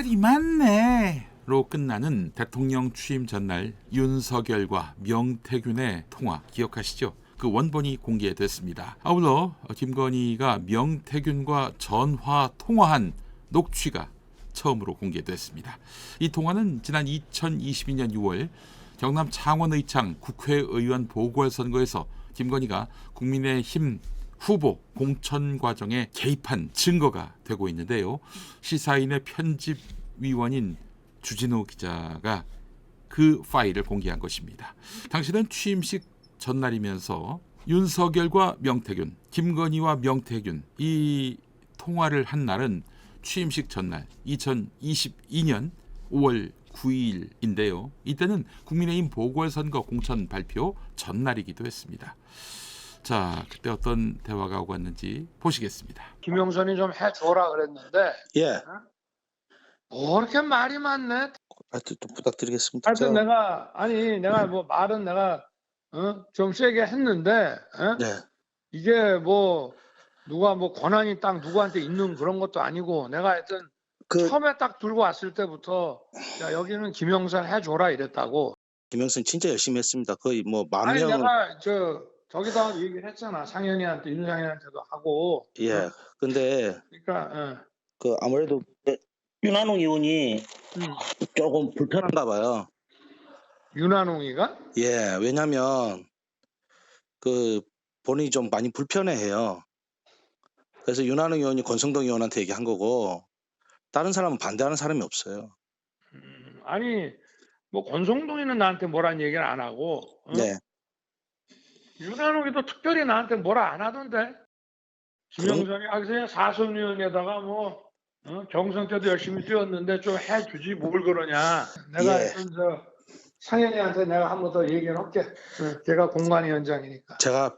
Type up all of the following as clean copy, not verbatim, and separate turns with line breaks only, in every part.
말이 많네로 끝나는 대통령 취임 전날 윤석열과 명태균의 통화 기억하시죠? 그 원본이 공개됐습니다. 아울러 김건희가 명태균과 전화 통화한 녹취가 처음으로 공개됐습니다. 이 통화는 지난 2022년 6월 경남 창원의창 국회의원 보궐선거에서 김건희가 국민의힘 후보 공천 과정에 개입한 증거가 되고 있는데요. 시사인의 편집위원인 주진우 기자가 그 파일을 공개한 것입니다. 당시는 취임식 전날이면서 윤석열과 명태균, 김건희와 명태균 이 통화를 한 날은 취임식 전날 2022년 5월 9일인데요. 이때는 국민의힘 보궐선거 공천 발표 전날이기도 했습니다. 자, 그때 어떤 대화가 오고 갔는지 보시겠습니다.
김영선이 좀 해줘라 그랬는데
예.
뭐 이렇게 말이 많네.
하여튼 또 부탁드리겠습니다.
하여튼 내가 뭐 말은 내가 좀 세게 했는데
네.
이게 뭐 누가 뭐 권한이 딱 누구한테 있는 그런 것도 아니고 내가 하여튼 처음에 딱 들고 왔을 때부터 야, 여기는 김영선 해줘라 이랬다고.
김영선 진짜 열심히 했습니다. 거의 뭐 만
아니
명을.
내가 저기다 얘기를 했잖아. 상현이한테 윤상현한테도 하고.
예. 근데
그러니까
그 아무래도 윤한홍 의원이 조금 불편한가 봐요.
윤한홍이가?
예. 왜냐면 그 본인이 좀 많이 불편해해요. 그래서 윤한홍 의원이 권성동 의원한테 얘기한 거고 다른 사람은 반대하는 사람이 없어요.
아니 뭐 권성동이는 나한테 뭐란 얘기를 안 하고
네.
윤한홍이도 특별히 나한테 뭐라 안 하던데. 김영선이 그냥 사선위원에다가 뭐 경선 때도 열심히 뛰었는데 좀 해주지 뭘 그러냐. 내가
예.
하여튼 상현이한테 내가 한 번 더 얘기를 할게. 걔가 공관위원장이니까.
제가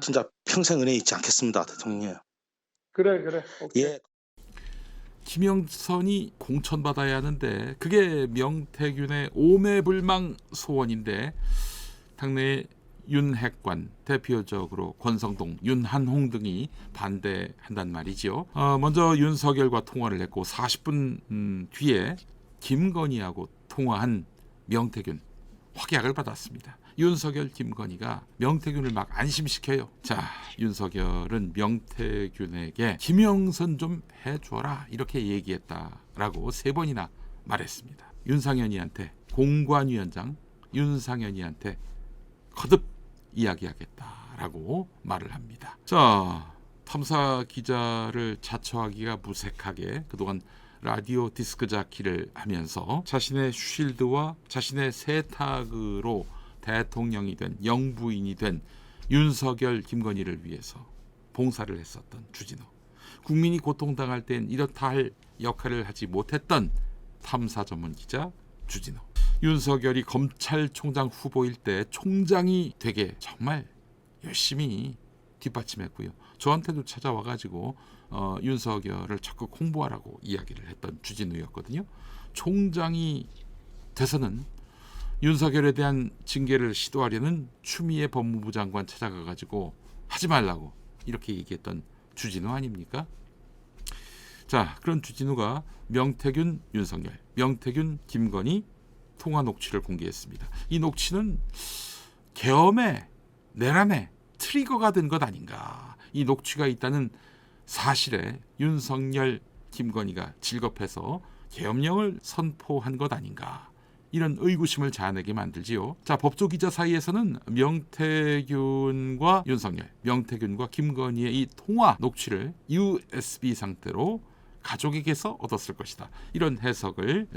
진짜 평생 은혜 잊지 않겠습니다, 대통령.
그래. 오케이.
예.
김영선이 공천받아야 하는데 그게 명태균의 오매불망 소원인데 당내 윤핵관 대표적으로 권성동, 윤한홍 등이 반대한단 말이죠. 먼저 윤석열과 통화를 했고 40분 뒤에 김건희하고 통화한 명태균 확약을 받았습니다. 윤석열, 김건희가 명태균을 막 안심시켜요. 자, 윤석열은 명태균에게 김영선 좀 해줘라 이렇게 얘기했다라고 3번이나 말했습니다. 윤상현이한테 공관위원장 윤상현이한테 거듭 이야기하겠다라고 말을 합니다. 자, 탐사 기자를 자처하기가 무색하게 그동안 라디오 디스크 자키를 하면서 자신의 쉴드와 자신의 세탁으로 대통령이 된 영부인이 된 윤석열, 김건희를 위해서 봉사를 했었던 주진우. 국민이 고통당할 땐 이렇다 할 역할을 하지 못했던 탐사 전문 기자 주진우. 윤석열이 검찰총장 후보일 때 총장이 되게 정말 열심히 뒷받침했고요. 저한테도 찾아와가지고 윤석열을 적극 홍보하라고 이야기를 했던 주진우였거든요. 총장이 돼서는 윤석열에 대한 징계를 시도하려는 추미애 법무부 장관 찾아가가지고 하지 말라고 이렇게 얘기했던 주진우 아닙니까? 자, 그런 주진우가 명태균, 윤석열, 명태균, 김건희 통화 녹취를 공개했습니다. 이 녹취는 계엄의 내란의 트리거가 된 것 아닌가. 이 녹취가 있다는 사실에 윤석열, 김건희가 질겁해서 계엄령을 선포한 것 아닌가. 이런 의구심을 자아내게 만들지요. 자, 법조기자 사이에서는 명태균과 윤석열, 명태균과 김건희의 이 통화 녹취를 USB 상태로 가족에게서 얻었을 것이다. 이런 해석을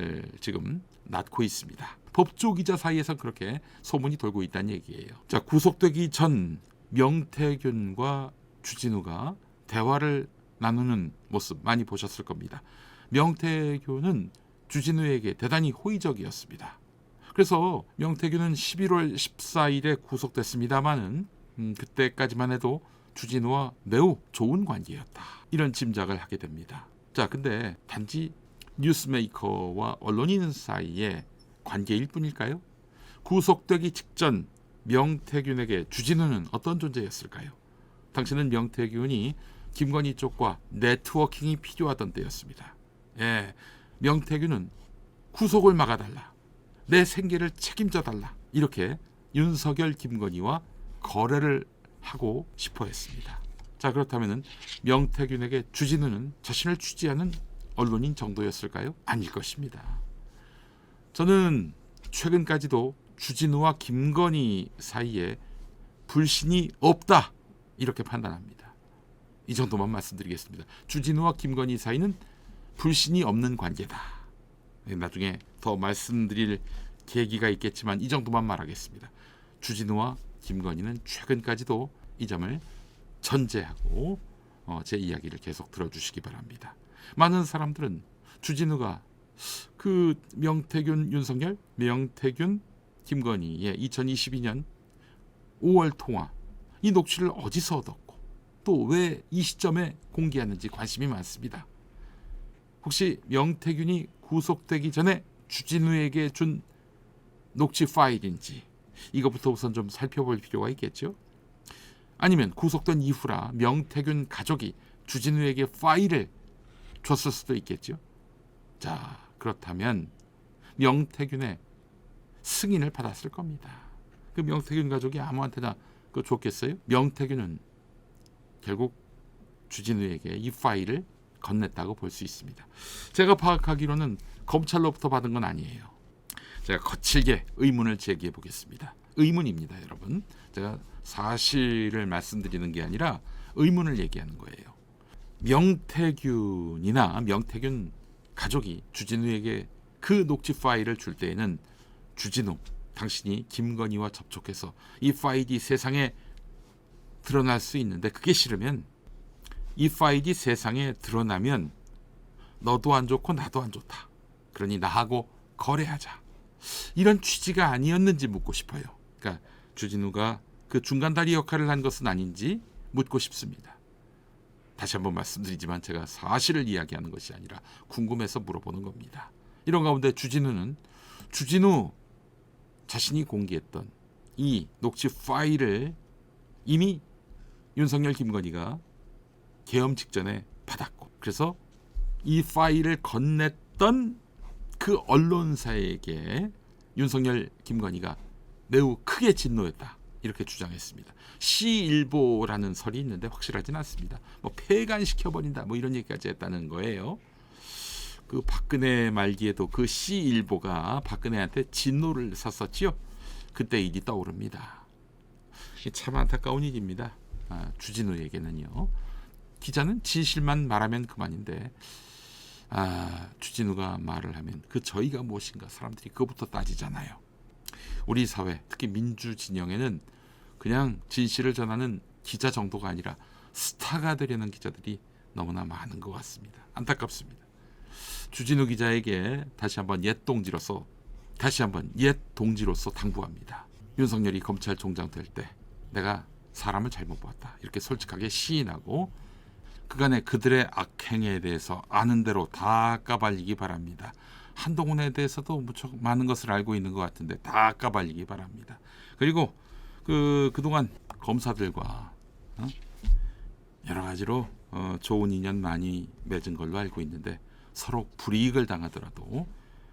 지금 낳고 있습니다. 법조기자 사이에서 그렇게 소문이 돌고 있다는 얘기예요. 자, 구속되기 전 명태균과 주진우가 대화를 나누는 모습 많이 보셨을 겁니다. 명태균은 주진우에게 대단히 호의적이었습니다. 그래서 명태균은 11월 14일에 구속됐습니다마는 그때까지만 해도 주진우와 매우 좋은 관계였다. 이런 짐작을 하게 됩니다. 자, 근데 단지 뉴스메이커와 언론인 사이의 관계일 뿐일까요? 구속되기 직전 명태균에게 주진우는 어떤 존재였을까요? 당시는 명태균이 김건희 쪽과 네트워킹이 필요하던 때였습니다. 예, 명태균은 구속을 막아달라, 내 생계를 책임져달라, 이렇게 윤석열, 김건희와 거래를 하고 싶어 했습니다. 자, 그렇다면 명태균에게 주진우는 자신을 취재하는 언론인 정도였을까요? 아닐 것입니다. 저는 최근까지도 주진우와 김건희 사이에 불신이 없다, 이렇게 판단합니다. 이 정도만 말씀드리겠습니다. 주진우와 김건희 사이는 불신이 없는 관계다. 나중에 더 말씀드릴 계기가 있겠지만 이 정도만 말하겠습니다. 주진우와 김건희는 최근까지도 이 점을 전제하고 제 이야기를 계속 들어주시기 바랍니다. 많은 사람들은 주진우가 그 명태균, 윤석열, 명태균, 김건희의 2022년 5월 통화, 이 녹취를 어디서 얻었고 또 왜 이 시점에 공개하는지 관심이 많습니다. 혹시 명태균이 구속되기 전에 주진우에게 준 녹취 파일인지 이것부터 우선 좀 살펴볼 필요가 있겠죠. 아니면 구속된 이후라 명태균 가족이 주진우에게 파일을 줬을 수도 있겠죠. 자, 그렇다면 명태균의 승인을 받았을 겁니다. 그 명태균 가족이 아무한테나 그거 줬겠어요? 명태균은 결국 주진우에게 이 파일을 건넸다고 볼 수 있습니다. 제가 파악하기로는 검찰로부터 받은 건 아니에요. 제가 거칠게 의문을 제기해 보겠습니다. 의문입니다, 여러분. 제가 사실을 말씀드리는 게 아니라 의문을 얘기하는 거예요. 명태균이나 명태균 가족이 주진우에게 그 녹취 파일을 줄 때에는 주진우, 당신이 김건희와 접촉해서 이 파일이 세상에 드러날 수 있는데 그게 싫으면, 이 파일이 세상에 드러나면 너도 안 좋고 나도 안 좋다, 그러니 나하고 거래하자, 이런 취지가 아니었는지 묻고 싶어요. 그러니까 주진우가 그 중간다리 역할을 한 것은 아닌지 묻고 싶습니다. 다시 한번 말씀드리지만 제가 사실을 이야기하는 것이 아니라 궁금해서 물어보는 겁니다. 이런 가운데 주진우는 주진우 자신이 공개했던 이 녹취 파일을 이미 윤석열, 김건희가 계엄 직전에 받았고, 그래서 이 파일을 건넸던 그 언론사에게 윤석열, 김건희가 매우 크게 진노했다, 이렇게 주장했습니다. 시일보라는 설이 있는데 확실하진 않습니다. 뭐 폐간시켜버린다, 뭐 이런 얘기까지 했다는 거예요. 그 박근혜 말기에도 그 시일보가 박근혜한테 진노를 샀었지요. 그때 일이 떠오릅니다. 참 안타까운 일입니다. 주진우에게는요. 기자는 진실만 말하면 그만인데 주진우가 말을 하면 그 저희가 무엇인가 사람들이 그것부터 따지잖아요. 우리 사회, 특히 민주진영에는 그냥 진실을 전하는 기자 정도가 아니라 스타가 되려는 기자들이 너무나 많은 것 같습니다. 안타깝습니다. 주진우 기자에게 다시 한번 옛 동지로서 당부합니다. 윤석열이 검찰총장 될 때 내가 사람을 잘못 봤다, 이렇게 솔직하게 시인하고 그간의 그들의 악행에 대해서 아는 대로 다 까발리기 바랍니다. 한동훈에 대해서도 무척 많은 것을 알고 있는 것 같은데 다 까발리기 바랍니다. 그리고 그동안 검사들과 여러 가지로 좋은 인연 많이 맺은 걸로 알고 있는데 서로 불이익을 당하더라도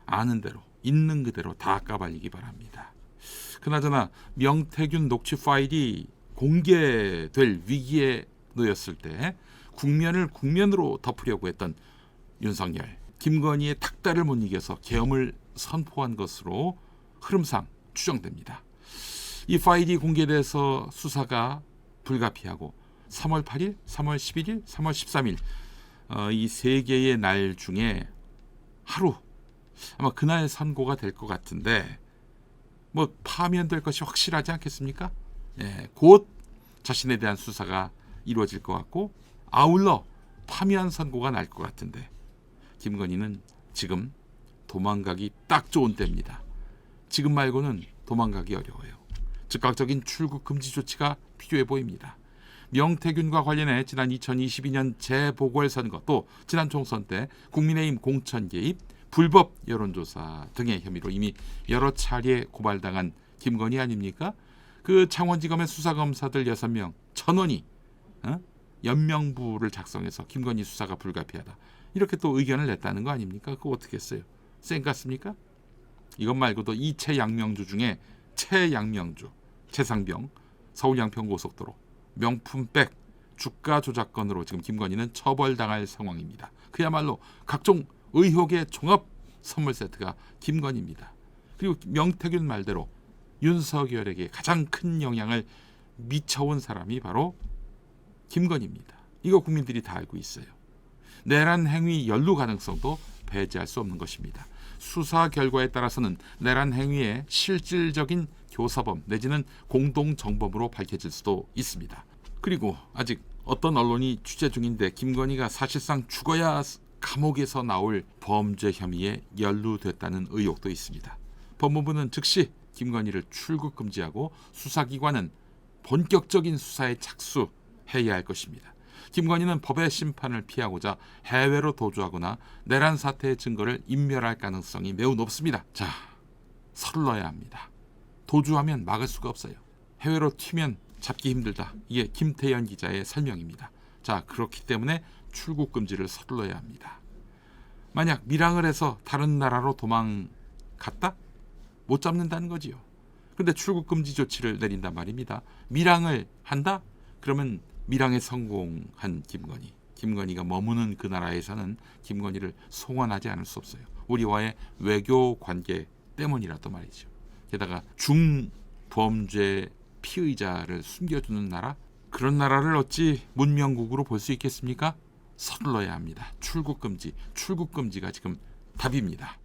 아는 대로 있는 그대로 다 까발리기 바랍니다. 그나저나 명태균 녹취 파일이 공개될 위기에 놓였을 때 국면을 국면으로 덮으려고 했던 윤석열, 김건희의 탁달을 못 이겨서 계엄을 선포한 것으로 흐름상 추정됩니다. 이 파일이 공개돼서 수사가 불가피하고 3월 8일, 3월 11일, 3월 13일 이 세 개의 날 중에 하루, 아마 그날 선고가 될 것 같은데 뭐 파면될 것이 확실하지 않겠습니까? 예, 곧 자신에 대한 수사가 이루어질 것 같고 아울러 파면 선고가 날 것 같은데 김건희는 지금 도망가기 딱 좋은 때입니다. 지금 말고는 도망가기 어려워요. 즉각적인 출국 금지 조치가 필요해 보입니다. 명태균과 관련해 지난 2022년 재보궐선거 또 지난 총선 때 국민의힘 공천 개입, 불법 여론조사 등의 혐의로 이미 여러 차례 고발당한 김건희 아닙니까? 그 창원지검의 수사검사들 6명 전원이 연명부를 작성해서 김건희 수사가 불가피하다. 이렇게 또 의견을 냈다는 거 아닙니까? 그거 어떻게 했어요? 쌩 같습니까? 이것 말고도 이채 양명주 중에 최양명주, 최상병, 서울 양평고속도로, 명품백, 주가 조작 건으로 지금 김건희는 처벌당할 상황입니다. 그야말로 각종 의혹의 종합 선물 세트가 김건희입니다. 그리고 명태균 말대로 윤석열에게 가장 큰 영향을 미쳐온 사람이 바로 김건희입니다. 이거 국민들이 다 알고 있어요. 내란 행위 연루 가능성도 배제할 수 없는 것입니다. 수사 결과에 따라서는 내란 행위의 실질적인 교사범 내지는 공동정범으로 밝혀질 수도 있습니다. 그리고 아직 어떤 언론이 취재 중인데 김건희가 사실상 죽어야 감옥에서 나올 범죄 혐의에 연루됐다는 의혹도 있습니다. 법무부는 즉시 김건희를 출국 금지하고 수사기관은 본격적인 수사에 착수해야 할 것입니다. 김건희는 법의 심판을 피하고자 해외로 도주하거나 내란 사태의 증거를 인멸할 가능성이 매우 높습니다. 자, 서둘러야 합니다. 도주하면 막을 수가 없어요. 해외로 튀면 잡기 힘들다. 이게 김태현 기자의 설명입니다. 자, 그렇기 때문에 출국 금지를 서둘러야 합니다. 만약 밀항을 해서 다른 나라로 도망갔다? 못 잡는다는 거지요. 그런데 출국 금지 조치를 내린단 말입니다. 밀항을 한다? 그러면 밀항에 성공한 김건희가 머무는 그 나라에서는 김건희를 송환하지 않을 수 없어요. 우리와의 외교 관계 때문이라도 말이죠. 게다가 중범죄 피의자를 숨겨주는 나라? 그런 나라를 어찌 문명국으로 볼 수 있겠습니까? 서둘러야 합니다. 출국 금지가 지금 답입니다.